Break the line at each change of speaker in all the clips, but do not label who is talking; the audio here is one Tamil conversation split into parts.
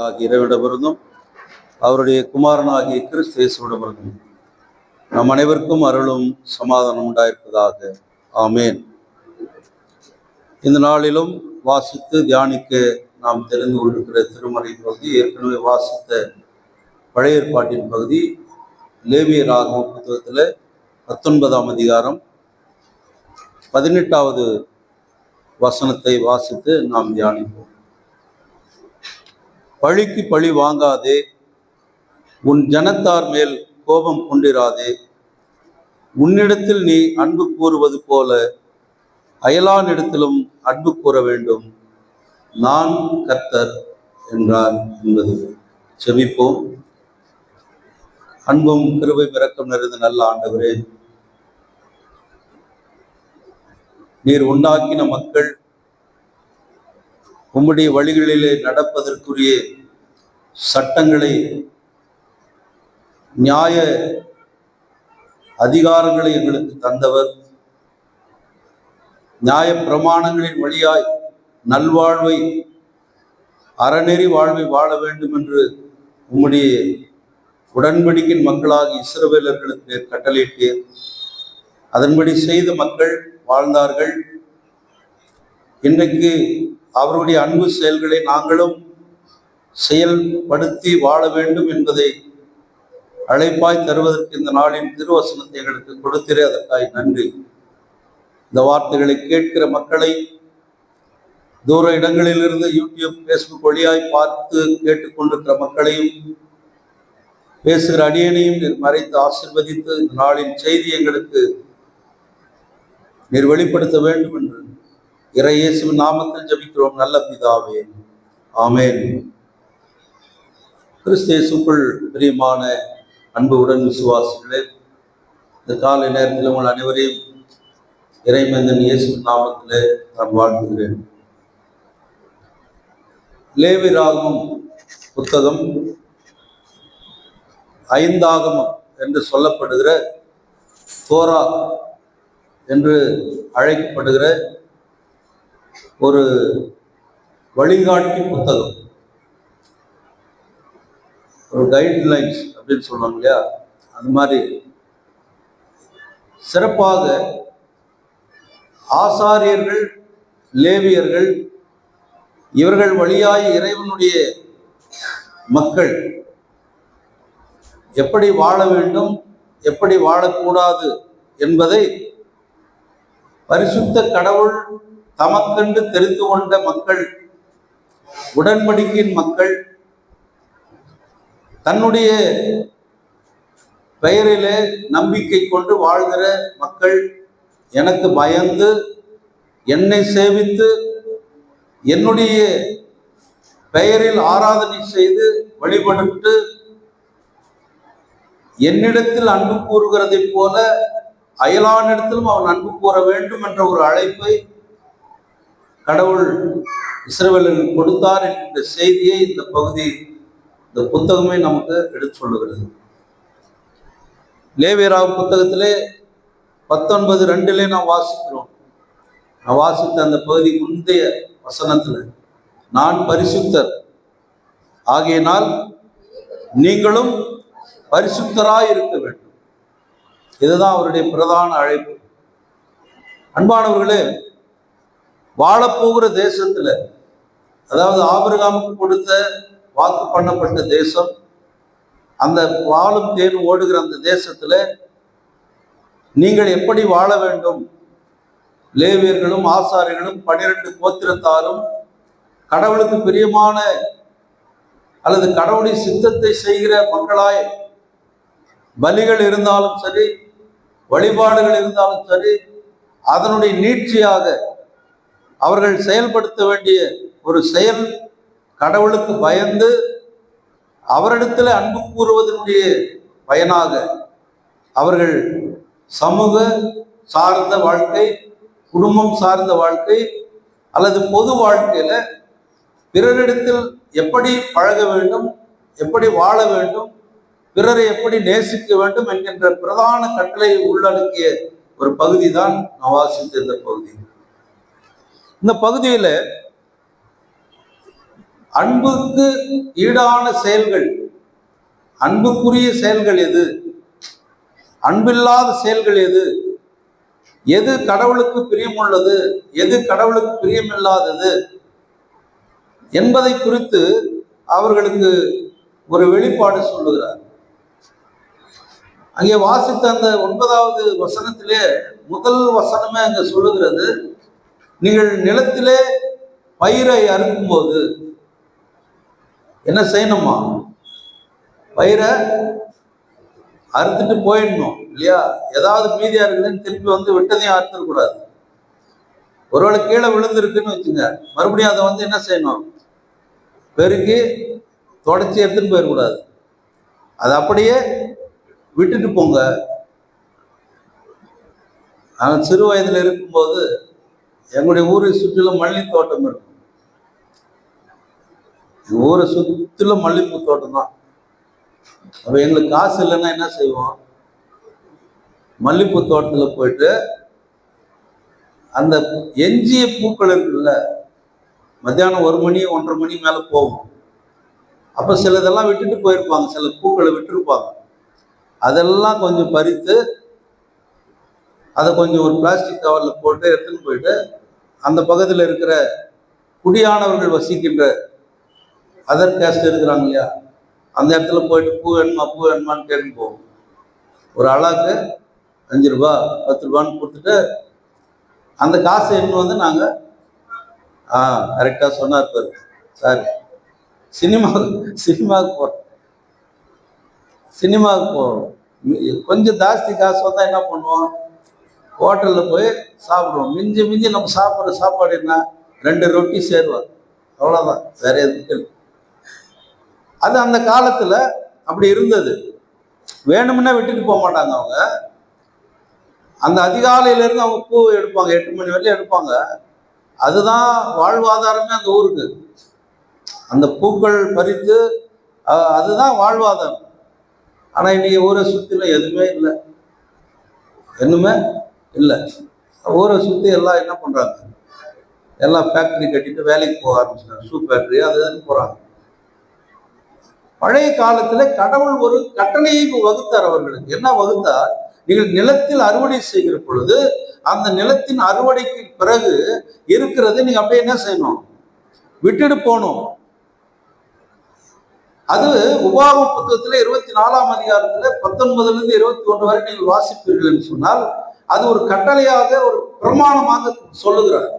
ஆகிய இறைவனிடமிருந்தும் அவருடைய குமாரனாகிய கிறிஸ்து இயேசுவிடமிருந்தும் நம் அனைவருக்கும் அருளும் சமாதானம் உண்டாயிருப்பதாக. ஆமேன். இந்த நாளிலும் வாசித்து தியானிக்க நாம் தெரிந்து கொண்டிருக்கிற திருமறை பகுதி ஏற்கனவே வாசித்த பழைய ஏற்பாட்டின் பகுதி லேவியராகம புத்தகத்தில் 19ஆம் அதிகாரம் 18வது வசனத்தை வாசித்து நாம் தியானிப்போம். பழிக்கு பழி வாங்காதே, உன் ஜனத்தார் மேல் கோபம் கொண்டிராதே, உன்னிடத்தில் நீ அன்பு கூறுவது போல அயலானிடத்திலும் அன்பு கூற வேண்டும், நான் கர்த்தர் என்றார் என்பது. செபிப்போம். அன்பும் கிருபை இரக்கம் நிறைந்த நல்ல ஆண்டவரே, நீர் உண்டாக்கின மக்கள் உம்முடைய வழிகளிலே நடப்பதற்குரிய சட்டங்களை, நியாய அதிகாரங்களை எங்களுக்கு தந்தவர். நியாய பிரமாணங்களின் வழியாய் நல்வாழ்வை, அறநெறி வாழ்வை வாழ வேண்டும் என்று உம்முடைய உடன்படிக்கையின் மக்களாகி இஸ்ரவேலர்களுக்கு கட்டளையிட்டீர். அதன்படி செய்த மக்கள் வாழ்ந்தார்கள். இன்றைக்கு அவருடைய அன்பு செயல்களை நாங்களும் செயல்படுத்தி வாழ வேண்டும் என்பதை அழைப்பாய் தருவதற்கு இந்த நாளின் திருவசனத்தை எங்களுக்கு கொடுத்திரே, அதற்காய் நன்றி. இந்த வார்த்தைகளை கேட்கிற மக்களை, தூர இடங்களிலிருந்து யூடியூப், ஃபேஸ்புக் வழியாய் பார்த்து கேட்டுக்கொண்டிருக்கிற மக்களையும், பேசுகிற அடியனையும் நீர் மறைத்து ஆசீர்வதித்து இந்த நாளின் செய்தி எங்களுக்கு நீர் வெளிப்படுத்த வேண்டும் என்று இறை இயேசுவின் நாமத்தில் ஜெபிக்கிறோம் நல்ல பிதாவே. ஆமேன். கிறிஸ்து இயேசுக்குள் பிரியமான அன்பு உடன் விசுவாசிகளே, இந்த காலை நேரத்தில் உங்கள் அனைவரையும் இறைமந்தன் இயேசுவின் நாமத்திலே நான் வாழ்த்துகிறேன். லேவியராகமம் புத்தகம் 5ஆகமம் என்று சொல்லப்படுகிற, தோரா என்று அழைக்கப்படுகிற ஒரு வழிகாட்டி புத்தகம், ஒரு கைட்லைன்ஸ் அப்படின்னு சொல்லுவாங்க இல்லையா, அந்த மாதிரி சிறப்பாக ஆசாரியர்கள், லேவியர்கள், இவர்கள் வழியாய் இறைவனுடைய மக்கள் எப்படி வாழ வேண்டும், எப்படி வாழக்கூடாது என்பதை பரிசுத்த கடவுள் தமக்கென்று தெரிந்து கொண்ட மக்கள், உடன்படிக்கையின் மக்கள், தன்னுடைய பெயரிலே நம்பிக்கை கொண்டு வாழ்கிற மக்கள், எனக்கு பயந்து என்னை சேவித்து என்னுடைய பெயரில் ஆராதனை செய்து வழிபட்டு என்னிடத்தில் அன்பு கூறுகிறதை போல அயலானிடத்திலும் அவன் அன்பு கூற வேண்டும் என்ற ஒரு அழைப்பை கடவுள் இஸ்ரவேலுக்கு கொடுத்தார் என்கின்ற செய்தியை இந்த பகுதி, இந்த புத்தகமே நமக்கு எடுத்து சொல்லுகிறது. லேவியராகம புத்தகத்திலே 19:2 நாம் வாசிக்கிறோம். நான் வாசித்த அந்த பகுதி முந்தைய வசனத்துல, நான் பரிசுத்தர் ஆகையினால் நீங்களும் பரிசுத்தராய் இருக்க வேண்டும். இதுதான் அவருடைய பிரதான அழைப்பு. அன்பானவர்களே, வாழப்போகிற தேசத்துல, அதாவது ஆபிரகாமுக்கு கொடுத்த வாக்கு பண்ணப்பட்ட தேசம், அந்த வாழும் தேன் ஓடுகிற அந்த தேசத்துல நீங்கள் எப்படி வாழ வேண்டும், லேவியர்களும் ஆசாரியர்களும் 12 கோத்திரத்தாரும் கடவுளுக்கு பிரியமான அல்லது கடவுளுடைய சித்தத்தை செய்கிற மக்களாய், பலிகள் இருந்தாலும் சரி, வழிபாடுகள் இருந்தாலும் சரி, அதனுடைய நீட்சியாக அவர்கள் செயல்படுத்த வேண்டிய ஒரு செயல், கடவுளுக்கு பயந்து அவரிடத்தில் அன்பு கூறுவதனுடைய பயனாக அவர்கள் சமூக சார்ந்த வாழ்க்கை, குடும்பம் சார்ந்த வாழ்க்கை அல்லது பொது வாழ்க்கையில பிறரிடத்தில் எப்படி பழக வேண்டும், எப்படி வாழ வேண்டும், பிறரை எப்படி நேசிக்க வேண்டும் என்கின்ற பிரதான கட்டளையை உள்ளடக்கிய ஒரு பகுதி தான் நான் வாசித்த இந்த பகுதி. இந்த பகுதியில அன்புக்கு ஈடான செயல்கள், அன்புக்குரிய செயல்கள் எது, அன்பில்லாத செயல்கள் எது, எது கடவுளுக்கு பிரியமுள்ளது, எது கடவுளுக்கு பிரியமில்லாதது என்பதை குறித்து அவர்களுக்கு ஒரு வெளிப்பாடு சொல்லுகிறார். அங்கே வாசித்த அந்த 9வது வசனத்திலே முதல் வசனமே அங்க சொல்லுகிறது, நீங்கள் நிலத்திலே பயிரை அறுக்கும் போது என்ன செய்யணுமா? பயிரை அறுத்துட்டு போயிடணும் இல்லையா? ஏதாவது மீதியா இருக்குதுன்னு திருப்பி வந்து விட்டதையும் அறுத்துடக்கூடாது. ஒருவேளை கீழே விழுந்திருக்குன்னு வச்சுங்க, மறுபடியும் அதை வந்து என்ன செய்யணும்? பெருக்கி தொடச்சி எடுத்துன்னு போயிடக்கூடாது. அது அப்படியே விட்டுட்டு போங்க. நான் சிறு வயதில் இருக்கும்போது எங்களுடைய ஊரை சுற்றிலும் மல்லி தோட்டம் இருக்கும். ஊரை சுற்றிலும் மல்லிப்பூ தோட்டம் தான். அப்போ எங்களுக்கு காசு இல்லைன்னா என்ன செய்வோம்? மல்லிப்பூ தோட்டத்தில் போயிட்டு அந்த எஞ்சிய பூக்கள் இருக்குல்ல, மத்தியானம் 1 மணி 1:30 மணி மேலே போகும். அப்போ சிலதெல்லாம் விட்டுட்டு போயிருப்பாங்க, சில பூக்களை விட்டுருப்பாங்க. அதெல்லாம் கொஞ்சம் பறித்து அதை கொஞ்சம் ஒரு பிளாஸ்டிக் கவரில் போட்டு எடுத்துன்னு போயிட்டு அந்த பக்கத்தில் இருக்கிற குடியானவர்கள் வசிக்கின்ற அதர் கேஸ்ட் இருக்கிறாங்க இல்லையா, அந்த இடத்துல போயிட்டு பூ வேணுமான்னு கேட்டு போவோம். ஒரு ஆளாக்கு 5 ரூபா 10 ரூபான்னு கொடுத்துட்டு அந்த காசை இன்னும் வந்து நாங்கள் கரெக்டாக சொன்னார் பாரு சார், சினிமாவுக்கு போகிறோம், கொஞ்சம் ஜாஸ்தி காசு வந்தால் என்ன பண்ணுவோம்? ஹோட்டலில் போய் சாப்பிடுவோம். மிஞ்சி நம்ம சாப்பிட்ற சாப்பாடு என்ன? 2 ரொட்டி சேருவார், அவ்வளோதான், வேற எதுவும். அது அந்த காலத்தில் அப்படி இருந்தது. வேணும்னா விட்டுட்டு போக மாட்டாங்க அவங்க. அந்த அதிகாலையிலேருந்து அவங்க பூ எடுப்பாங்க, 8 மணி வரையும் எடுப்பாங்க. அதுதான் வாழ்வாதாரமே அந்த ஊருக்கு. அந்த பூக்கள் பறித்து அதுதான் வாழ்வாதாரம். ஆனால் இன்னைக்கு ஊரை சுற்றிலும் எதுவுமே இல்லை, இன்னுமே இல்லை. ஊரை சுற்றி எல்லாம் என்ன பண்ணுறாங்க? எல்லாம் ஃபேக்ட்ரி கட்டிட்டு வேலைக்கு போக ஆரம்பிச்சிட்டாங்க. ஷூ ஃபேக்ட்ரி அதுன்னு போகிறாங்க. பழைய காலத்தில் கடவுள் ஒரு கட்டளையை வகுத்தார் அவர்களுக்கு. என்ன வகுத்தார்? நீங்கள் நிலத்தில் அறுவடை செய்கிற பொழுது அந்த நிலத்தின் அறுவடைக்கு பிறகு இருக்கிறது நீங்க அப்படியே என்ன செய்யணும்? விட்டுட்டு போகணும். அது உபாகம புத்தகத்தில் 24ஆம் அதிகாரத்தில் 19லிருந்து 21 வரை நீங்கள் வாசிப்பீர்கள் என்று சொன்னால் அது ஒரு கட்டளையாக, ஒரு பிரமாணமாக சொல்லுகிறார்.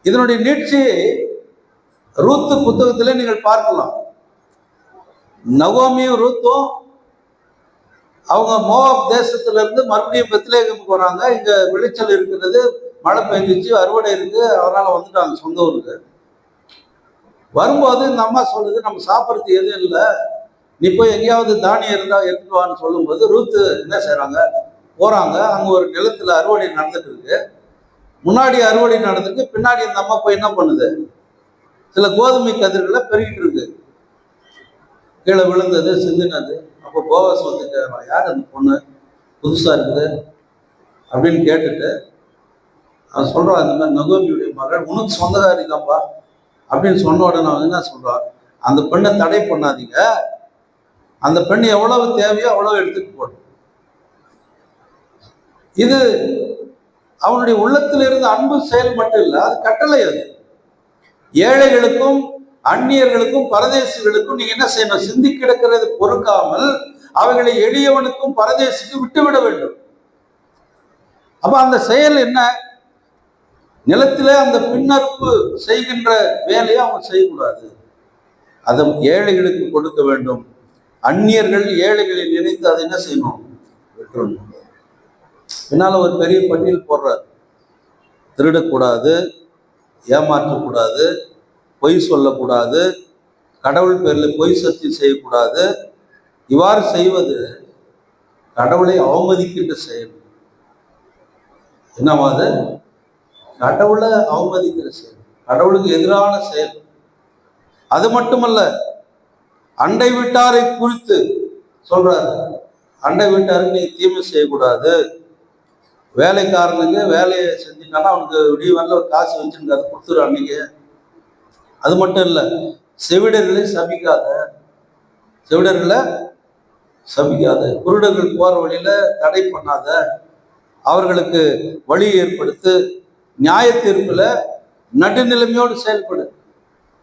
இதனுடைய நீட்சியை ரூத்து புத்தகத்திலே நீங்கள் பார்க்கலாம். நகோமியும் ரூத்தும் அவங்க மோவாப் தேசத்துல இருந்து மறுபடியும் பெத்லேகேமுக்கு வராங்க. இங்க விளைச்சல் இருக்கிறது, மழை பெஞ்சிச்சு, அறுவடை இருக்கு, அதனால வந்துட்டாங்க சொந்த ஊருக்கு. வரும்போது இந்த அம்மா சொல்லுது, நம்ம சாப்பிட்றதுக்கு எதுவும் இல்லை, நீ போய் எங்கேயாவது தானியம் இருந்தா எடுத்துட்டு வான்னு சொல்லும்போது ரூத்து என்ன செய்யறாங்க? போறாங்க. அங்க ஒரு நிலத்துல அறுவடை நடந்துட்டு இருக்கு. முன்னாடி அறுவடை நடந்துருக்கு, பின்னாடி இந்த அம்மா போய் என்ன பண்ணுது? சில கோதுமை கதிர்களை பெருகிட்டு இருக்கு. கீழே விழுந்தது, சிந்தினது. அப்போ போவாஸ் வந்துட்டு, யார் அந்த பொண்ணு புதுசா இருக்குது அப்படின்னு கேட்டுட்டு அவன் சொல்றான், இந்த மாதிரி நகோமியுடைய மகள், உனக்கு சொந்தக்காரி தான்ப்பா அப்படின்னு சொன்ன உடனே அவன் என்ன சொல்றான்? அந்த பெண்ணை தடை பண்ணாதீங்க, அந்த பெண் எவ்வளவு தேவையோ அவ்வளவு எடுத்துட்டு போடும். இது அவனுடைய உள்ளத்தில் இருந்த அன்பு செயல் மட்டும் இல்லை, அது கட்டளை. அது ஏழைகளுக்கும் அந்நியர்களுக்கும் பரதேசிகளுக்கும் நீங்க என்ன செய்யணும்? சிந்தி கிடக்கிறது பொறுக்காமல் அவைகளை எளியவனுக்கும் பரதேசிக்கு விட்டுவிட வேண்டும். அப்ப அந்த செயல் என்ன? நிலத்திலே அந்த பின்னறுப்பு செய்கின்ற வேலையை அவங்க செய்யக்கூடாது, அதை ஏழைகளுக்கு கொடுக்க வேண்டும். அந்நியர்கள் ஏழைகளை நினைத்து அதை என்ன செய்யணும்? விட்டுறணும். பின்னால ஒரு பெரிய பட்டியல் போடுறார். திருடக்கூடாது, ஏமாற்றக்கூடாது, பொய் சொல்லக்கூடாது, கடவுள் பேரில் பொய் சத்தியம் செய்யக்கூடாது. இவ்வாறு செய்வது கடவுளை அவமதிக்கின்ற செயல். என்னவாது? கடவுளை அவமதிக்கிற செயல், கடவுளுக்கு எதிரான செயல். அது மட்டுமல்ல, அண்டை வீட்டாரை குறித்து சொல்றாரு. அண்டை வீட்டாருக்கு நீ தீமை செய்யக்கூடாது. வேலைக்காரனுக்கு வேலையை செஞ்சுட்டானா அவனுக்கு விடிய வரல ஒரு காசு வச்சுருங்க, அதை கொடுத்துரு. அன்னைக்கு அது மட்டும் இல்லை, செவிடர்களை சபிக்காத, செவிடர்களை சபிக்காத, குருடர்கள் போற வழியில தடை பண்ணாத, அவர்களுக்கு வழி ஏற்படுத்து, நியாய தீர்ப்புல நடுநிலைமையோடு செயல்படு.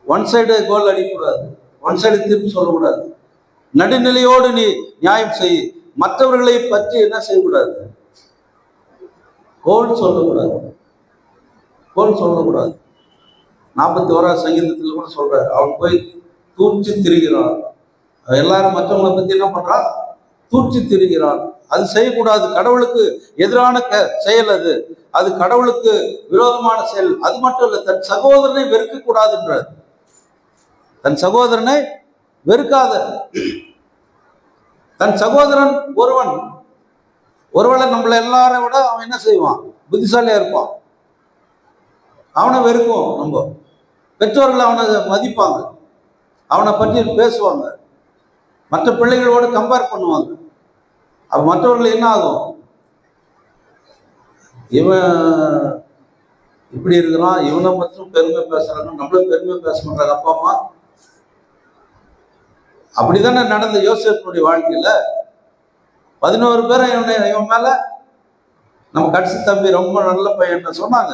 ஒன் சைடு கோல் அடிக்கக்கூடாது, ஒன் சைடு தீர்ப்பு சொல்லக்கூடாது. நடுநிலையோடு நீ நியாயம் செய். மற்றவர்களை பற்றி என்ன செய்யக்கூடாது? கோல் சொல்லக்கூடாது, கோல் சொல்லக்கூடாது. 41ஆம் சங்கீதத்தில் கூட சொல்றாரு, அவன் போய் தூற்றி திரிகிறான். எல்லாரும் மற்றவங்களை பத்தி என்ன பண்றான்? தூற்றி திரிகிறான். அது செய்யக்கூடாது. கடவுளுக்கு எதிரான செயல் அது. அது கடவுளுக்கு விரோதமான செயல். அது மட்டும் இல்லை, தன் சகோதரனை வெறுக்க கூடாதுன்றார். தன் சகோதரனை வெறுக்காத. தன் சகோதரன் ஒருவனை நம்மளை எல்லாரும் விட அவன் என்ன செய்வான்? புத்திசாலியா இருப்பான். அவனை வெறுக்கும். நம்ம பெற்றோர்கள் அவனை மதிப்பாங்க, அவனை பற்றி பேசுவாங்க, மற்ற பிள்ளைகளோடு கம்பேர் பண்ணுவாங்க. அப்ப மற்றவர்கள் என்ன ஆகும்? இவன் இப்படி இருக்கிறான், இவனை மட்டும் பெருமை பேசுறாங்க, நம்மளும் பெருமை பேச மாட்டாங்க அப்பா அம்மா. அப்படித்தானே நடந்த யோசேப்புடைய வாழ்க்கையில. 11 பேரை இவன் மேல, நம்ம கடைசி தம்பி ரொம்ப நல்ல பையன் சொன்னாங்க,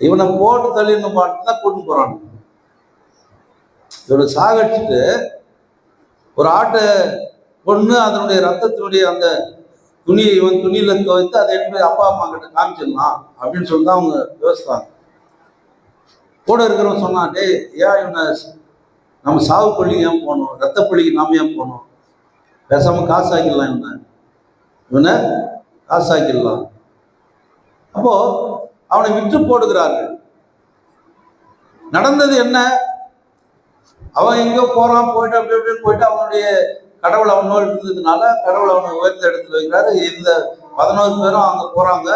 இவனை போட்டு தள்ளிடணும் தான் கூட்டு போறான். இவனை சாகடிச்சுட்டு ஒரு ஆட்டை கொண்டு அதனுடைய ரத்தத்தினுடைய அந்த துணியை இவன் துணியில துவைத்து அதை எடுத்து அப்பா அம்மா கிட்ட காமிச்சிடலாம் அப்படின்னு சொல்லி தான் அவங்க யோசித்தாங்க. கூட இருக்கிறவன் சொன்னான், டே ஏன் இவனை நம்ம சாவு பள்ளிக்கு ஏன் போகணும், ரத்த பள்ளிக்கு நாம ஏன் போகணும், பேசாம காசாக்கிடலாம், இவனை காசாக்கிடலாம். அப்போ அவனை விற்று போடுகிறார்கள். நடந்தது என்ன? அவன் எங்கோ போறான், போயிட்டு அப்படி அப்படி போயிட்டு அவனுடைய கடவுள் அவனோடு இருந்ததுனால கடவுள் அவனை உயர்ந்த இடத்துல வைக்கிறாரு. இந்த 11 பேரும் அங்க போறாங்க.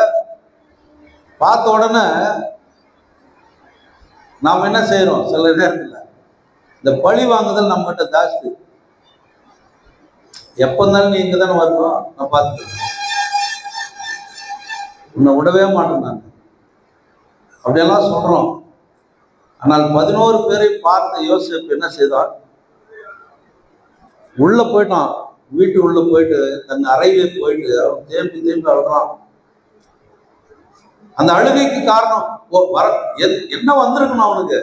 பார்த்த உடனே நாம் என்ன செய்யறோம்? சில நேரத்தில் இந்த பழி வாங்குதல் நம்ம கிட்ட ஜாஸ்தி. எப்ப இருந்தாலும் நீ இங்க தானே வரணும், நான் பார்த்துக்கிறேன், உன்னை விடவே மாட்டேன் நான், அப்படியெல்லாம் சொல்றோம். ஆனால் 11 பேரை பார்த்த யோசேப்பு என்ன செய்தான்? உள்ள போயிட்டான், வீட்டு உள்ள போயிட்டு தன் அறையிலே போயிட்டு அவன் தேம்பி அழுறான். அந்த அழுகைக்கு காரணம் என்ன வந்திருக்கணும்? அவனுக்கு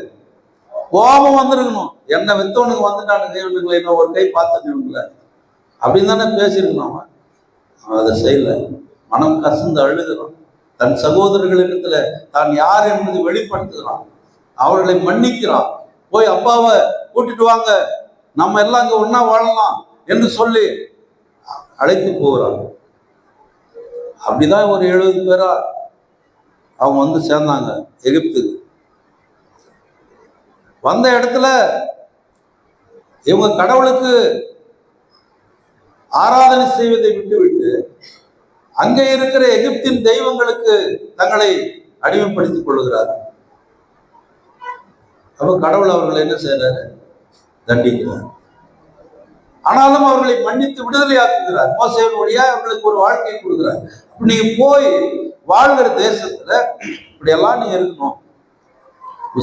கோபம் வந்திருக்கணும். என்ன வெத்தவனுக்கு வந்துட்டானுங்க இவனுங்களை, என்ன ஒரு கை பார்த்துக்கணுங்கள அப்படின்னு தானே பேசியிருக்கணும். அவன் அதை செய்யல. மனம் கசந்து அழுகிறான். தன் சகோதரர்களிடத்துல தான் யார் என்பதை வெளிப்படுத்துகிறான். அவர்களை மன்னிக்கிறான். போய் அப்பாவை கூட்டிட்டு வாங்க, நம்ம எல்லாம் அங்க ஒன்னா வாழலாம் என்று சொல்லி அழைத்து போகிறான். அப்படிதான் ஒரு 70 பேரா அவங்க வந்து சேர்ந்தாங்க எகிப்துக்கு. வந்த இடத்துல இவங்க கடவுளுக்கு ஆராதனை செய்வதை விட்டுவிட்டு அங்கே இருக்கிற எகிப்தின் தெய்வங்களுக்கு தங்களை அடிமைப்படுத்திக் கொள்ளுகிறார். அப்ப கடவுள் அவர்களை என்ன செய்யறாரு? தண்டிக்கிறார். ஆனாலும் அவர்களை மன்னித்து விடுதலையாக்குகிறார். மோசேவின் வழியா அவர்களுக்கு ஒரு வாழ்க்கையை கொடுக்கிறார். நீங்க போய் வாழ்கிற தேசத்துல இப்படியெல்லாம் நீ இருக்கணும்.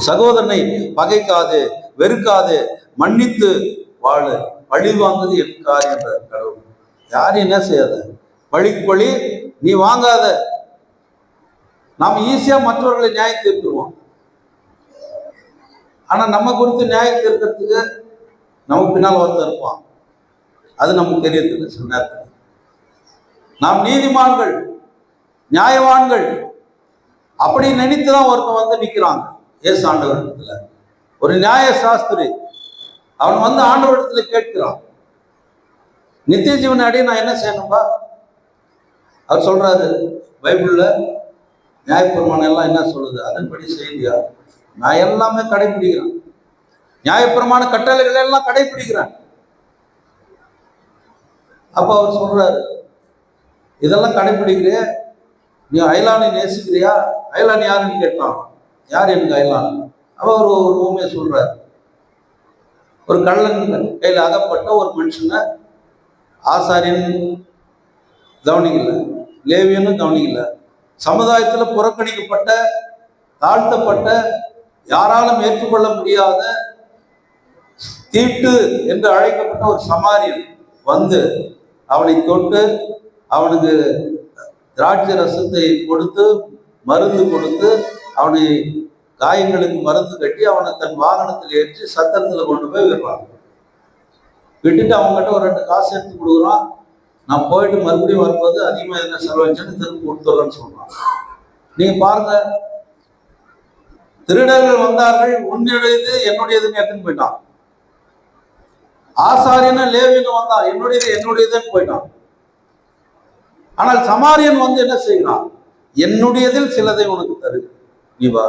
சகோதரனை பகைக்காது, வெறுக்காது, மன்னித்து வாழ. பழி வாங்குது என் காரியம் என்ற கடவுள். யாரும் என்ன செய்யாத, பழிக்கு பழி நீ வாங்காத. நாம ஈஸியா மற்றவர்களை நியாயம் தீர்த்துருவோம். ஆனா நம்ம குறித்து நியாயம் தீர்க்கிறதுக்கு நம்ம பின்னால் ஒருத்தர் இருப்பான். அது நமக்கு தெரியல. சில நேரத்தில் நாம் நீதிமான்கள், நியாயவான்கள் அப்படி நினைத்துதான் ஒருத்தன் வந்து நிற்கிறாங்க. ஏசு ஆண்டவரிடத்துல ஒரு நியாய சாஸ்திரி அவன் வந்து ஆண்டவரிடத்துல கேட்கிறான், நித்திய ஜீவனை அடைய நான் என்ன செய்யணும்பா? அவர் சொல்றாரு, பைபிள்ல நியாயப்பிரமாணம் எல்லாம் என்ன சொல்லுது, அதன்படி செய்தியா? நான் எல்லாமே கடைபிடிக்கிறேன், நியாயப்பிரமாண கட்டளைகள் எல்லாம் கடைபிடிக்கிறேன். அப்ப அவர் சொல்றாரு, இதெல்லாம் கடைபிடிக்கிறிய, நீ அயலானை நேசிக்கிறியா? அயலான் யாருன்னு கேட்டான். யார் எனக்கு அயலான்? அவர் ஒரு ஊமையை சொல்றாரு. ஒரு கள்ளன் கையில் அகப்பட்ட ஒரு மனுஷனை ஆசாரியன் கவனிக்கல, லேவியனும் கவனிக்கல, சமுதாயத்துல புறக்கணிக்கப்பட்ட, தாழ்த்தப்பட்ட யாராலும் ஏற்றுக்கொள்ள முடியாத தீட்டு என்று அழைக்கப்பட்ட ஒரு சமாரியன் வந்து அவனை தொட்டு அவனுக்கு திராட்சை ரசத்தை கொடுத்து மருந்து கொடுத்து அவனை காயங்களுக்கு மருந்து கட்டி அவனை தன் வாகனத்தில் ஏற்றி சத்திரத்தில் கொண்டு போய் விடுறான். விட்டுட்டு அவங்ககிட்ட ஒரு 2 காசு எடுத்து கொடுக்குறான். நான் போயிட்டு மறுபடியும் வரும்போது அதிகமாக என்ன செலவழிச்சுன்னு திரும்ப கொடுத்துட்றேன்னு சொல்றான். நீங்க பாருங்க, திருடர்கள் வந்தார்கள், உன்னுடையது என்னுடையதுன்னு எடுத்துன்னு போயிட்டான். ஆசாரியன லேவியன் வந்தான், என்னுடையதுன்னு போயிட்டான். ஆனால் சமாரியன் வந்து என்ன செய்கிறான்? என்னுடையதில் சிலதை உனக்கு தரு, நீ வா,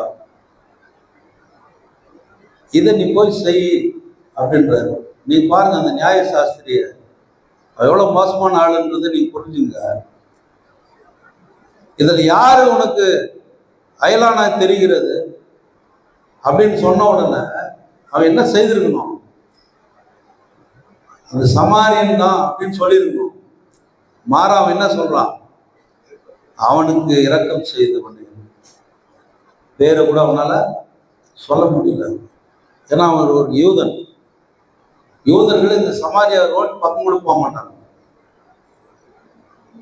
இதை நீ போய் செய் அப்படின்றாரு. நீ பாருங்க அந்த நியாய சாஸ்திரிய எவ்வளவு மோசமான ஆளுன்றதை நீ புரிஞ்சுங்க. இதுல யாரு உனக்கு அயலானா தெரிகிறது அப்படின்னு சொன்ன உடனே அவன் என்ன செய்திருக்கணும்? அந்த சமாரியன் தான் அப்படின்னு சொல்லியிருக்கணும். மாறா அவன் என்ன சொல்றான்? அவனுக்கு இரக்கம் செய்தவன் பேரை கூட அவனால சொல்ல முடியல. ஏன்னா அவன் ஒரு யூதன். யூதர்கள் இந்த சமாரியா ரோட் பக்கம் கூட போக மாட்டாங்க.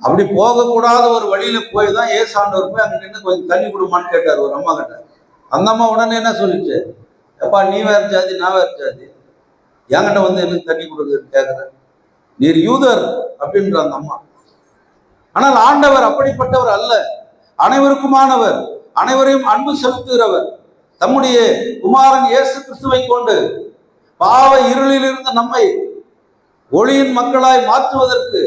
அப்படி போகக்கூடாத ஒரு வழியில போய் தான் ஏசாண்டவர் போய் அங்க நின்று கொஞ்சம் தண்ணி கொடுமான்னு கேட்டார் ஒரு அம்மா கிட்ட. அந்த அம்மா உடனே என்ன சொல்லிச்சு? எப்பா நீ வேற ஜாதி நான் வேற ஜாதி, என்கிட்ட வந்து எனக்கு தண்ணி கொடுக்குறதுன்னு கேட்குற, நீர் யூதர் அப்படின்ற அந்த அம்மா. ஆனால் ஆண்டவர் அப்படிப்பட்டவர் அல்ல, அனைவருக்குமானவர், அனைவரையும் அன்பு செலுத்துகிறவர். தம்முடைய குமாரன் இயேசு கிறிஸ்துவை கொண்டு பாவ இருளில் இருந்த நம்மை ஒளியின் மக்களாய் மாற்றுவதற்கு,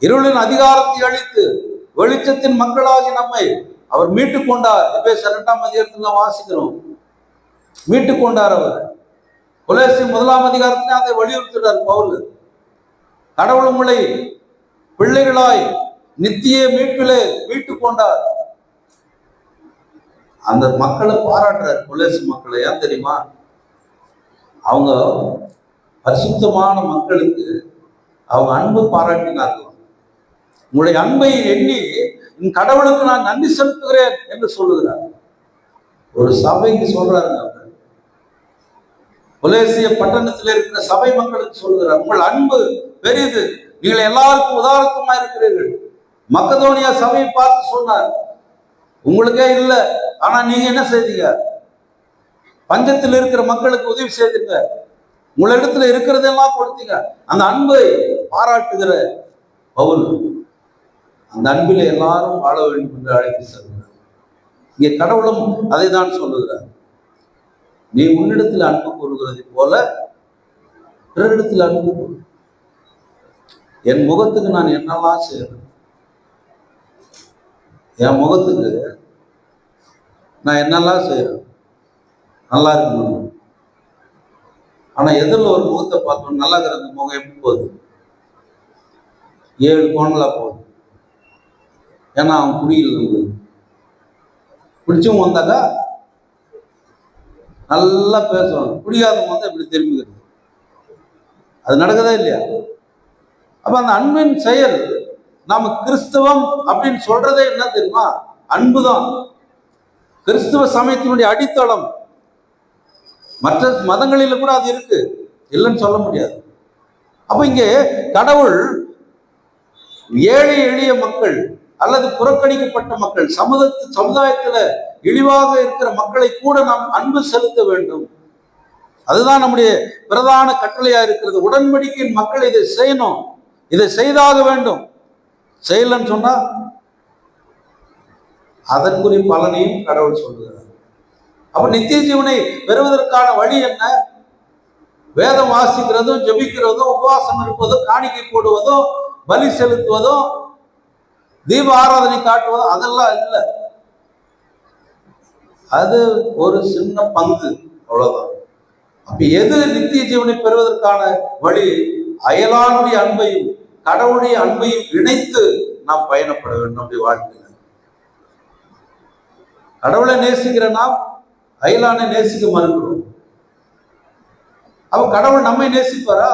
இருளின் அதிகாரத்தை அளித்து வெளிச்சத்தின் மக்களாகி நம்மை அவர் மீட்டுக் கொண்டார். எபேசியர் 2ஆம் அதிகாரத்துல வாசிக்கிறோம். மீட்டுக் கொண்டார் அவர். கொலோசியர் 1ஆம் அதிகாரத்திலே அதை வலியுறுத்துகிறார் பவுல். கடவுள் உங்களை பிள்ளைகளாய் நித்திய மீட்பிலே மீட்டுக் கொண்டார். அந்த மக்களை பாராட்டுறார். கொலோசி மக்களை ஏன் தெரியுமா? அவங்க பரிசுத்தமான மக்களுக்கு அவங்க அன்பு பாராட்டினார்கள். உங்களுடைய அன்பை எண்ணி கடவுளுக்கு நான் நன்றி செலுத்துகிறேன் என்று சொல்லுகிறார். ஒரு சபைக்கு சொல்றாருங்க. கொலோசிய பட்டணத்தில் இருக்கிற சபை மக்களுக்கு சொல்லுகிறார், உங்கள் அன்பு பெரியது, நீங்கள் எல்லாருக்கும் உதாரணமா இருக்கிறீர்கள். மக்கதோனியா சபையை பார்த்து சொன்னார், உங்களுக்கே இல்லை, ஆனா நீங்க என்ன செய்தீங்க? பஞ்சத்தில் இருக்கிற மக்களுக்கு உதவி செய்தீங்க, உங்களிடத்துல இருக்கிறதெல்லாம் கொடுத்தீங்க. அந்த அன்பை பாராட்டுகிற பவுல் அந்த அன்பில் எல்லாரும் வாழ வேண்டும் என்று அழைத்து செல்கிறார். இங்கே கடவுளும் அதை தான் சொல்லுகிறார். நீ உன்னிடத்தில் அன்பு கூறுகிறது போல பிறரிடத்தில் அன்பு கூறு. என் முகத்துக்கு நான் என்னெல்லாம் செய்யறேன், என் முகத்துக்கு நான் என்னெல்லாம் செய்யறேன், நல்லா இருக்கணும். ஆனா எதிரில் ஒரு முகத்தை பார்த்தோம், நல்லா இருக்கிற முகம் எப்படி போகுது? 7 கோணலா போகுது. ஏன்னா அவன் குடியில் குடிச்சவங்க வந்தாக்கா நல்லா பேசுவாங்க, குடியாதவங்க வந்தா இப்படி திரும்பிக்கிறது. அது நடக்குதா இல்லையா? அப்ப அந்த அன்பின் செயல், நாம கிறிஸ்தவம் அப்படின்னு சொல்றதே என்ன தெரியுமா? அன்புதான். கிறிஸ்துவ சமயத்தினுடைய அடித்தளம். மற்ற மதங்களில கூட அது இருக்கு, இல்லைன்னு சொல்ல முடியாது. அப்ப இங்கே கடவுள் ஏழை எளிய மக்கள் அல்லது புறக்கணிக்கப்பட்ட மக்கள், சமுதாயத்துல இழிவாக இருக்கிற மக்களை கூட நாம் அன்பு செலுத்த வேண்டும். அதுதான் நம்முடைய பிரதான கட்டளையா இருக்கிறது. உடன்படிக்கையின் மக்கள் இதை செய்யணும், இதை செய்தாக வேண்டும். செய்யலன்னு சொன்னா அதற்குரிய பலனையும் கடவுள் சொல்லுகிறார். அப்ப நித்திய ஜீவனை பெறுவதற்கான வழி என்ன? வேதம் வாசிக்கிறதும், ஜெபிக்கிறதும், உபவாசம் இருப்பதும், காணிக்கை போடுவதும், பலி செலுத்துவதும், தீப ஆராதனை காட்டுவதும் அதெல்லாம் இல்லை. அது ஒரு சின்ன பங்கு, அவ்வளவுதான். அப்ப எது நித்திய ஜீவனை பெறுவதற்கான வழி? அயலானுடைய அன்பையும் கடவுளுடைய அன்பையும் இணைத்து நாம் பயணப்பட வேண்டும். நம்முடைய வாழ்க்கையில கடவுளை நேசிக்கிற நாம் அயலானை நேசிக்க மறுக்கிறோம். அவ கடவுள் நம்மை நேசிப்பாரா?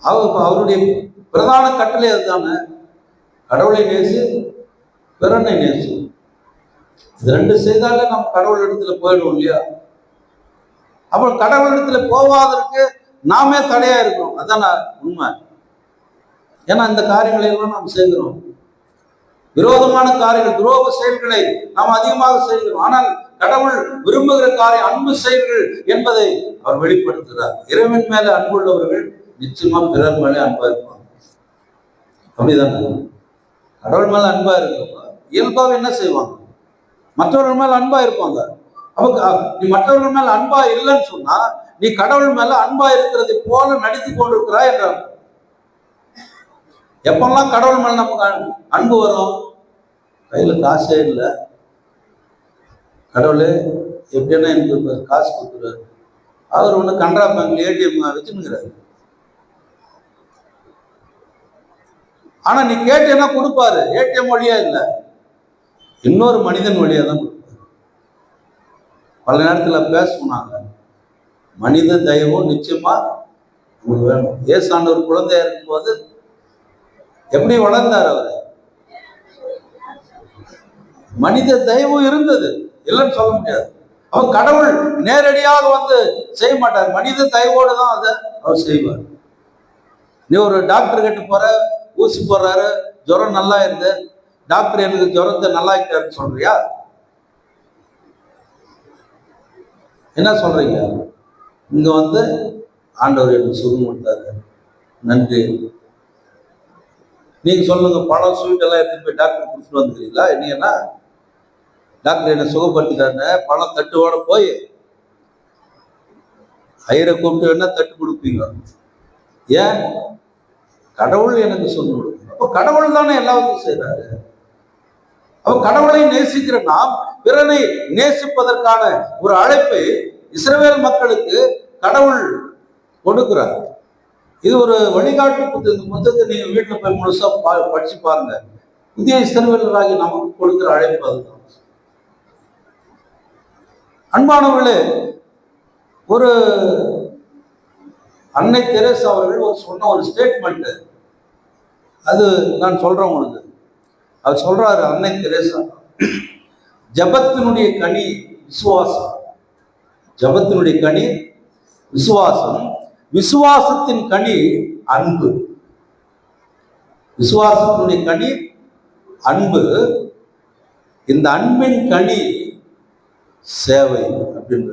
அவருடைய பிரதான கட்டளை அதுதானே, கடவுளை நேசி பிறனை நேசி. இது ரெண்டு செய்தாலே நம்ம கடவுள் இடத்துல போயிடும் இல்லையா? அப்ப கடவுள் இடத்துல போவாதற்கு நாமே தடையா இருக்கிறோம். அதான் உண்மை. ஏன்னா இந்த காரியங்களை எல்லாம் நாம் செய்கிறோம். விரோதமான காரியங்கள், துரோக செயல்களை நாம் அதிகமாக செய்கிறோம். ஆனால் கடவுள் விரும்புகிற காரியம் அன்பு செயல்கள் என்பதை அவர் வெளிப்படுத்துகிறார். இறைவன் மேல அன்புள்ளவர்கள் நிச்சயமா பிறர் மேலே அன்பா இருப்பாங்க. அப்படிதானே? கடவுள் மேல அன்பா இருக்கப்ப இயல்பாக என்ன செய்வாங்க? மற்றவர்கள் மேல அன்பா இருப்பாங்க. அவங்க நீ மற்றவர்கள் மேல அன்பா இல்லைன்னு சொன்னா நீ கடவுள் மேல அன்பா இருக்கிறதை போல நடித்து கொண்டிருக்கிறாய் என்றார். எப்பெல்லாம் கடவுள் மேல நமக்கு அன்பு வரும்? கையில காசே இல்லை, கடவுளே எப்படின்னா எனக்கு காசு கொடுக்குறாரு, அவர் ஒண்ணு கனரா பேங்க்ல ஏடிஎம் வச்சுக்கிறாரு. ஆனா நீ கேட்டேன்னா கொடுப்பாரு. ஏடிஎம் வழியா இல்லை, இன்னொரு மனிதன் வழியா தான் கொடுப்பாரு. பல நேரத்துல பேசுனாங்க, மனித தயவும் நிச்சயமா உங்களுக்கு வேணும். ஏசாண்டவர் குழந்தையா இருக்கும்போது எப்படி வளர்ந்தார் அவர்? மனித தயவு இருந்தது, இல்லைன்னு சொல்ல முடியாது. அவர் கடவுள் நேரடியாக வந்து செய்ய மாட்டார், மனித தயவோடு தான் அதை அவர் செய்வார். நீ ஒரு டாக்டர் கிட்ட போற, ஊசி போடுறாரு, ஜுரம் நல்லா இருந்து, டாக்டர் எனக்கு ஜுரத்தை நல்லா ஆக்கிட்டாருன்னு சொல்றியா? என்ன சொல்றீங்க? இங்க வந்து ஆண்டவர் எனக்கு சுகம் கொடுத்தாரு, நன்றி. நீங்க சொல்லுங்க, பழம் ஸ்வீட் எல்லாம் எடுத்துட்டு போய் டாக்டர் கொடுத்துட்டு வந்துக்கிறீங்களா? என்னன்னா டாக்டர் என்ன சுகப்படுத்திட்டாருன்னு பழம் தட்டுவோட போய் ஐயரை கூப்பிட்டு வேணா தட்டு கொடுப்பீங்க. ஏன்? கடவுள் எனக்கு சொல்லணும். அப்போ கடவுள் தானே எல்லாருக்கும் செய்யறாரு. அப்போ கடவுளை நேசிக்கிற நாம் பிறனை நேசிப்பதற்கான ஒரு அழைப்பை இஸ்ரவேல் மக்களுக்கு கடவுள் கொடுக்கிறார். இது ஒரு வழிகாட்டு புத்தகத்தை நீங்க வீட்டுல போய் முழுசா படிச்சு பாருங்க. புதிய இஸ்ரவேலராகி நமக்கு கொடுக்கிற அழைப்பு அதுதான். அன்பானவர்களே, ஒரு அன்னை தெரேசா அவர்கள் சொன்ன ஒரு ஸ்டேட்மெண்ட், அது நான் சொல்றேன் உங்களுக்கு. அவர் சொல்றாரு, அன்னை தெரேசா, ஜபத்தினுடைய கனி விசுவாசம், ஜபத்தினுடைய கனி விசுவாசம், விசுவாசத்தின் கனி அன்பு, விசுவாசத்தினுடைய கனி அன்பு, இந்த அன்பின் கனி சேவை அப்படின்ற.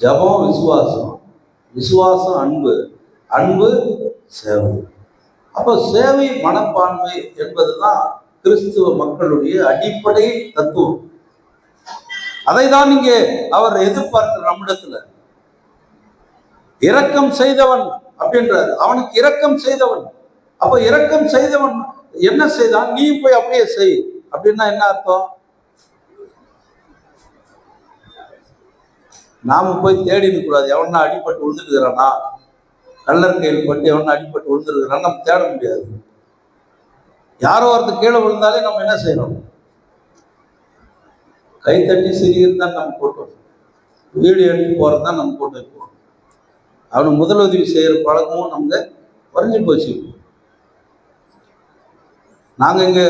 ஜபம் விசுவாசம், விசுவாசம் அன்பு, அன்பு சேவை. அப்போ சேவை மனப்பான்மை என்பதுதான் கிறிஸ்துவ மக்களுடைய அடிப்படை தத்துவம். அதை தான் இங்கே அவர் எதிர்பார்க்கிற நம்மிடத்துல. இரக்கம் செய்தவன் அப்படின்றார், அவனுக்கு இரக்கம் செய்தவன். அப்ப இரக்கம் செய்தவன் என்ன செய்தான்? நீ போய் அப்படியே செய் அப்படின்னா என்ன அர்த்தம்? நாம போய் தேடிக்க கூடாது. எவனா அடிப்பட்டு விழுந்துருக்கிறானா, கல்லர் கையில் பட்டு எவனா அடிப்பட்டு விழுந்துருக்கிறான் நம்ம தேட முடியாது. யாரோ ஒருத்தர் கீழே விழுந்தாலே நம்ம என்ன செய்யணும்? கைத்தட்டி சிரிக்கிறது தான் நம்ம போட்டோம், வீடியோ எடுத்து போறது தான் நம்ம போட்டு வைப்போம். அவனுக்கு முதலுதவி செய்யற பழக்கமும் நமக்கு குறைஞ்சி போச்சு. நாங்க இங்க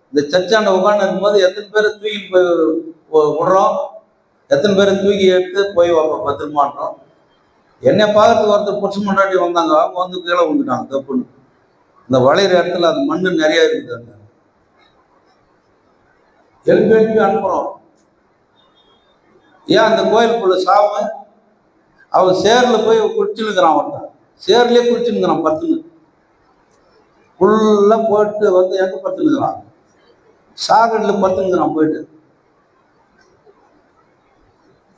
இந்த சர்ச்சாண்ட உட்காந்து இருக்கும்போது எத்தனை பேரை தூக்கி போய் விடுறோம், எத்தனை பேரை தூக்கி எடுத்து போய் பத்திரமாட்டோம். என்னை பார்க்கறதுக்கு ஒருத்தர் புடிச்சு முன்னாடி வந்தாங்க, அவங்க வந்து கீழே வந்துட்டாங்க தப்புன்னு. இந்த வளையிற இடத்துல அந்த மண்ணு நிறைய இருக்குது, அங்க எழுப்பி எழுப்பி அனுப்புறோம். ஏன் அந்த கோயிலுக்குள்ள சாம அவன் சேர்ல போய் குளிச்சுனுக்கிறான், ஒருத்தன் சேர்லயே குளிச்சுனுக்கிறான், பத்துன்னு ஃபுல்லா போயிட்டு வந்து எங்க பத்துனுக்கிறான், சாகட்ல பத்துனுக்கிறான் போயிட்டு.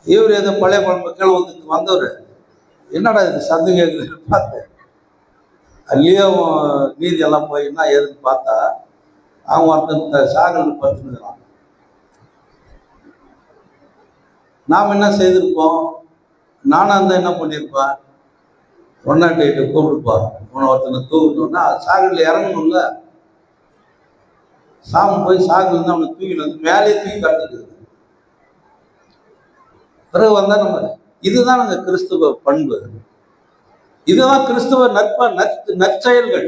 இவர் ஏதோ பழைய பழம்பு கீழே வந்து வந்தவர், என்னடா இது சந்து கேட்குதுன்னு பார்த்தேன். அதுலேயும் நீதி எல்லாம் போயின்னா எதுன்னு பார்த்தா அவங்க ஒருத்தன் சாகல் பத்துனுக்கிறான். நாம் என்ன செய்திருப்போம்? நானும் அந்த என்ன பண்ணியிருப்பேன், 108 கூப்பிடுப்பான், உன ஒருத்தனை தூக்கணும்னா சாகலில் இறங்கணும்ல. சாமி போய் சாகல் அவனை தூக்கிட்டு வந்து மேலே தூக்கி கட்டுக்குது. பிறகு வந்தா நம்ம இதுதான் நாங்கள் கிறிஸ்துவ பண்பு, இதுதான் கிறிஸ்துவ நற்செயல்கள்.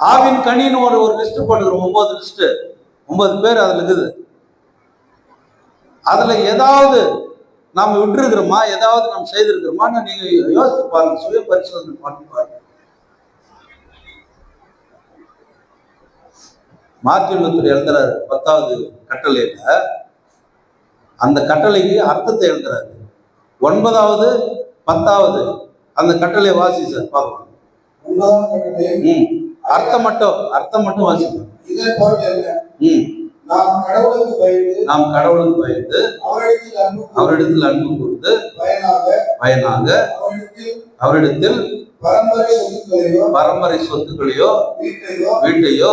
ஆவின் கனின்னு ஒரு லிஸ்ட் போட்டுக்கிறோம், 9 லிஸ்ட். 9 பேர் அதுல இருக்குது. அதுல ஏதாவது நாம் விட்டுருக்கிறோமா, ஏதாவது நாம் செய்திருக்கிறோமான்னு நீங்க யோசித்து பாருங்க, சுய பரிசோதனை பண்ணி பாருங்க. மார்ட்டின் லூத்தர் எழுதுறாரு 10வது கட்டளையில, அந்த கட்டளைக்கு அர்த்தத்தை எழுதுறாரு. 9வது 10வது அந்த கட்டளை வாசி சார் பார்க்கலாம். அர்த்தம் மட்டும் வாசிக்கணும். நாம் கடவுளுக்கு பயந்து அவரிடத்தில் அன்பு கூர்ந்து பயனாக அவரிடத்தில் பரம்பரை சொத்துக்களையோ வீட்டையோ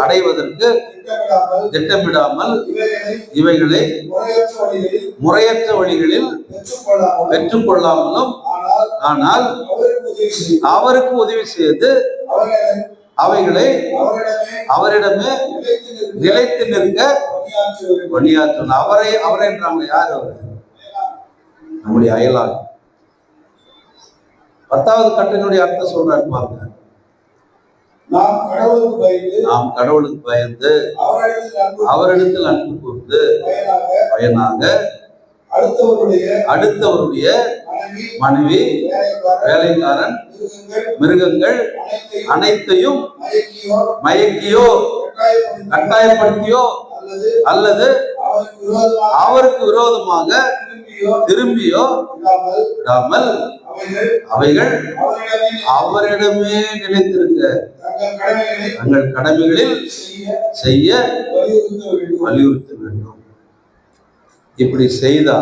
அடைவதற்கு திட்டமிடாமல் இவைகளை முறையற்ற வழிகளில் பெற்றுக்கொள்ளாமலும், ஆனால் அவருக்கு உதவி செய்து அவைகளை அவரிடமே நிலைத்து நிற்க பணியாற்றணும். அவரை என்றாங்க. யார் அவர்? நம்முடைய அயலாள். 10வது கட்டளையினுடைய அர்த்தம் சொல்றாரு பாருங்க. நாம் கடவுளுக்கு பயந்து அவரிடத்தில் அன்பு கூர்ந்து பயனாக அடுத்தவருடைய மனைவி, வேலைக்காரன், மிருகங்கள் அனைத்தையும் மயக்கியோ கட்டாயப்படுத்தியோ அல்லது அவருக்கு விரோதமாக திரும்பியோ விடாமல் அவைகள் அவரிடமே நிலைத்திருக்க தங்கள் கடமைகளில் செய்ய வலியுறுத்த வேண்டும். இப்படி செய்தா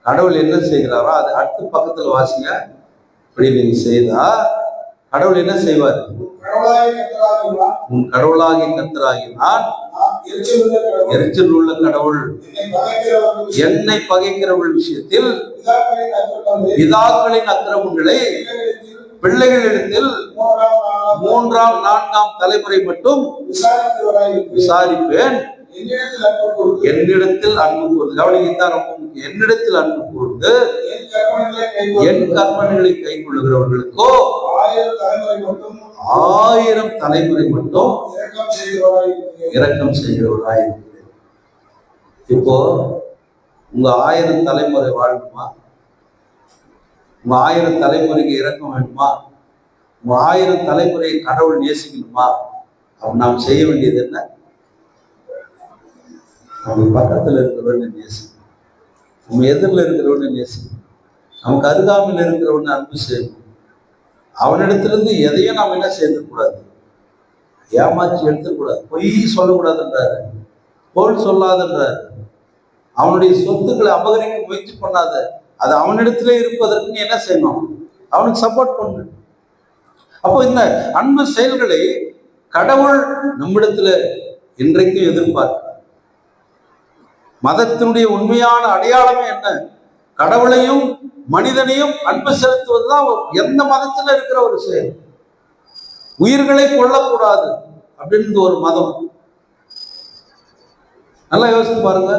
கடவுள் என்ன செய்கிறாரோ அது அடுத்த பக்கத்துல வாசிங்க. இப்படி நீங்க செய்தா கடவுள் என்ன செய்வார்? உன் கடவுளாகி கர்த்தராகினான் எரிச்சல் உள்ள கடவுள் என்னை பகைக்கிறவர்கள் விஷயத்தில் பிதாக்களின் அக்கிரமங்களை பிள்ளைகளிடத்தில் 3ஆம் 4ஆம் தலைமுறை மட்டும் விசாரிப்பேன். என்னிடத்தில் அன்பு கூர்ந்து, கவனித்தான் ரொம்ப முக்கியம், என்னிடத்தில் அன்பு கூர்ந்து என் கற்பனைகளை கை கொள்ளுகிறவர்களுக்கோ 1000 தலைமுறை மட்டும் இரக்கம் செய்கிறவராயிருக்கிறேன். இப்போ உங்க 1000 தலைமுறை வாழணுமா? உங்க 1000 தலைமுறைக்கு இரக்கம் வேணுமா? உங்க 1000 தலைமுறையை கடவுள் நேசிக்கணுமா? அப்ப நாம் செய்ய வேண்டியது என்ன? நம்ம பக்கத்தில் இருக்கிறவனை நேசிக்கணும், நம்ம எதிரில் இருக்கிறவனை நேசிக்கணும், நமக்கு அருகாமையில் இருக்கிறவனை அன்பு செய்யணும். அவனிடத்திலிருந்து எதையும் நாம் என்ன செய்யக்கூடாது, ஏமாற்றி எடுத்துக்கூடாது, பொய் சொல்லக்கூடாதுன்றாரு, பொருள் சொல்லாதுன்றாரு, அவனுடைய சொத்துக்களை அபகரிக்க முயற்சி பண்ணாத, அது அவனிடத்திலே இருப்பதற்கு நீ என்ன செய்யணும், அவனுக்கு சப்போர்ட் பண்ணு. அப்போ இந்த அன்பு செயல்களை கடவுள் நம்மிடத்துல இன்றைக்கும் எதிர்பார்க்க. மதத்தினுடைய உண்மையான அடையாளமே என்ன? கடவுளையும் மனிதனையும் அன்பு செலுத்துவதுதான் எந்த மதத்துல இருக்கிற ஒரு செயல். உயிர்களை கொல்லக்கூடாது அப்படின்னு ஒரு மதம். நல்லா யோசித்து பாருங்க.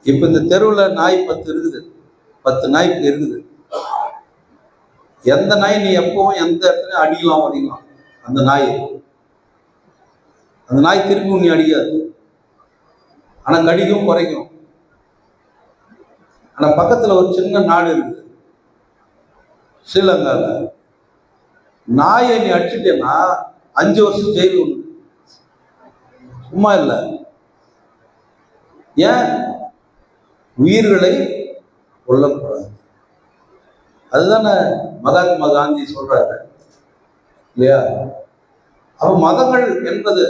இப்ப இந்த தெருவுல நாய் 10 இருக்குது, 10 நாய்க்கு இருக்குது. எந்த நாய் நீ எப்பவும் எந்த இடத்துல அடிக்கலாம் உதைக்கலாம். அந்த நாய் திருப்பி உன்னை அடிக்காது, ஆனா கடிக்கும் குறைக்கும். ஆனா பக்கத்துல ஒரு சின்ன நாடு இருக்குது ஸ்ரீலங்கால, நாயை நீ அடிச்சுட்டேன்னா 5 வருஷம் ஜெயில் உண்டு. சும்மா இல்லை. ஏன்? உயிர்களை கொல்லக்கூடாது. அதுதானே மகாத்மா காந்தி சொல்றாரு இல்லையா? அப்ப மதங்கள் என்பது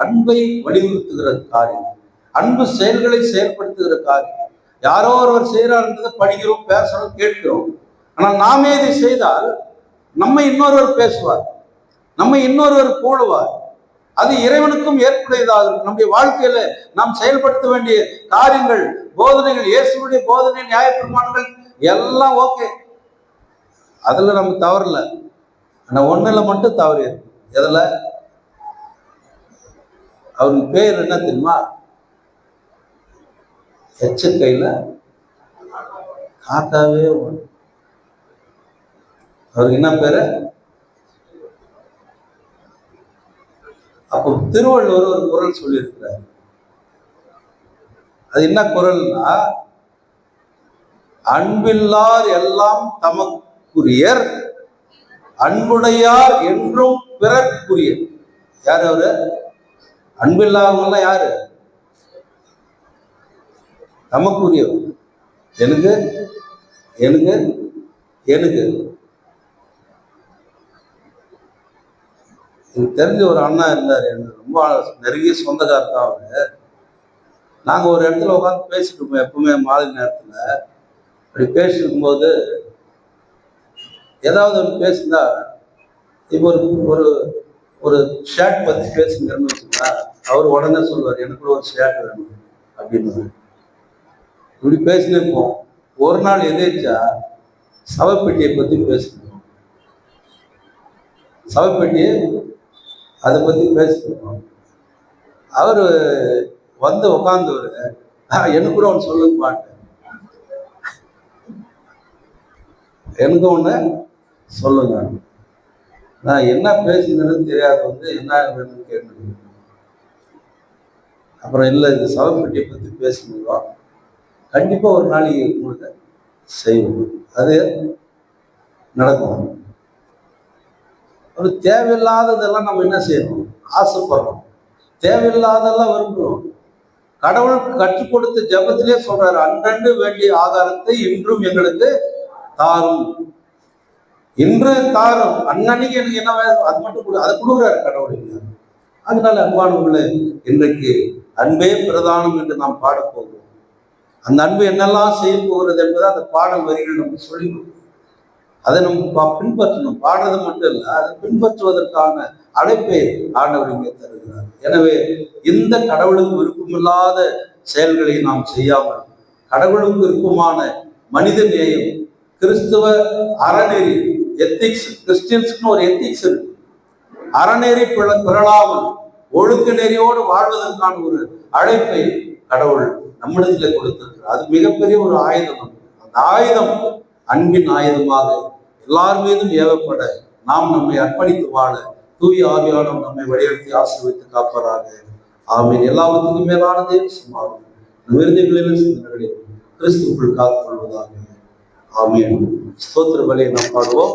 அன்பை வலியுறுத்துகிற காரியம், அன்பு செயல்களை செயல்படுத்துகிற காரியம். யாரோ ஒருவர் செய்யறாருன்றதை படிக்கிறோம், பேசுறோம், கேட்கிறோம். ஆனால் நாமே இதை செய்தால் நம்மை இன்னொருவர் பேசுவார், நம்மை இன்னொருவர் போடுவார். அது இறைவனுக்கும் ஏற்புடையதாக இருக்கும். நம்முடைய வாழ்க்கையில நாம் செயல்படுத்த வேண்டிய காரியங்கள், போதனைகள், இயேசுடைய போதனை, நியாயப்பிரமாணங்கள் எல்லாம் ஓகே, அதுல நம்ம தவறல. ஆனா ஒண்ணுல மட்டும் தவறு இருக்கு. எதுல? அவருக்கு பேர் என்ன தெரியுமா? எச்சக்கையில காக்காவே ஓடும். அவருக்கு என்ன பேரு? அப்போ திருவள்ளுவர் ஒரு குறள் சொல்லியிருக்கிறார். அது என்ன குறள்னா, அன்பில்லார் எல்லாம் தமக்குரியர், அன்புடையார் என்றும் பிறர்க்குரியர். யாரு அவரு? அன்பில்லாதவங்கலாம் யாரு? தமக்குரியவர். எனக்கு எனக்கு எனக்கு எனக்கு தெரிஞ்ச ஒரு அண்ணா இருந்தார், எனக்கு ரொம்ப நெருங்கிய சொந்தக்காரர் தான் அவரு. நாங்கள் ஒரு இடத்துல உட்காந்து பேசிட்டு இருப்போம் எப்பவுமே மாலை நேரத்தில். அப்படி பேசிருக்கும் போது ஏதாவது ஒன்று பேசுனா, இப்போ ஒரு ஒரு ஷர்ட் பற்றி பேசுங்கன்னு வச்சுக்கோங்க, அவர் உடனே சொல்லுவார் எனக்கு ஒரு ஷர்ட் வேணும் அப்படின்னு. இப்படி பேசினே இருப்போம். ஒரு நாள் எதிர்த்தா சவப்பெட்டியை பற்றி பேசணும். சவப்பெட்டியை அதை பற்றி பேசணும். அவர் வந்து உட்கார்ந்தவர், எனக்கு கூட ஒன்று சொல்லுங்க மாட்டேன், எனக்கு ஒன்று சொல்லுங்க. நான் என்ன பேசுங்கன்னு தெரியாது, வந்து என்ன வேணும்னு கேட்டு, அப்புறம் இல்லை இது சவப்பெட்டியை பற்றி பேசணுங்களோ, கண்டிப்பாக ஒரு நாளைக்கு உங்களுக்கு செய்வோம், அது நடக்கும். ஒரு தேவையில்லாததெல்லாம் நம்ம என்ன செய்யணும்? ஆசைப்படுறோம். தேவையில்லாதெல்லாம் விரும்புகிறோம். கடவுள் கற்றுக் கொடுத்த ஜபத்திலே சொல்றாரு, அன்றன்று வேண்டிய ஆதாரத்தை இன்றும் எங்களுக்கு தாரும். இன்று தாரும், அன்னன்னைக்கு எனக்கு என்ன வேணும் அது மட்டும் கொடு, அதை கொடுக்குறாரு கடவுள். அதனால அன்பானவர்களே, இன்றைக்கு அன்பே பிரதானம் என்று நாம் பாட போகிறோம். அந்த அன்பு என்னெல்லாம் செய்ய போகிறது என்பதை அந்த பாடல் வரிகள் நமக்கு சொல்லி கொடுக்கும். அதை நம்ம பின்பற்றணும். பாடுறது மட்டும் இல்லை, அதை பின்பற்றுவதற்கான அழைப்பை ஆண்டவர் இங்கே தருகிறார். எனவே இந்த கடவுளுக்கு விருப்பமில்லாத செயல்களை நாம் செய்யாமல், கடவுளுக்கு விருப்பமான மனித நேயம், கிறிஸ்துவ அறநெறி, எத்திக்ஸ், கிறிஸ்டியன்ஸ்க்கு ஒரு எத்திக்ஸ் இருக்கு. அறநெறி பிறழாமல் ஒழுக்க நெறியோடு வாழ்வதற்கான ஒரு அழைப்பை கடவுள் நம்மிடத்தில் கொடுத்திருக்கிறார். அது மிகப்பெரிய ஒரு ஆயுதம். அந்த ஆயுதம் அன்பின் ஆயுதமாக எல்லார் மீதும் ஏவப்பட நாம் நம்மை அர்ப்பணித்து வாழ தூய ஆவியானவர் நம்மை வழிநடத்தி ஆசீர்வதித்து காப்பராக. ஆமீன். எல்லாவற்றுக்கும் மேலான தேவசமாகும் விருதுகளிலும் சிந்தனைகளில் கிறிஸ்துவுக்குள் காத்துக்கொள்வதாக. ஆமீன். ஸ்தோத்திர பலியை நாம் பாடுவோம்.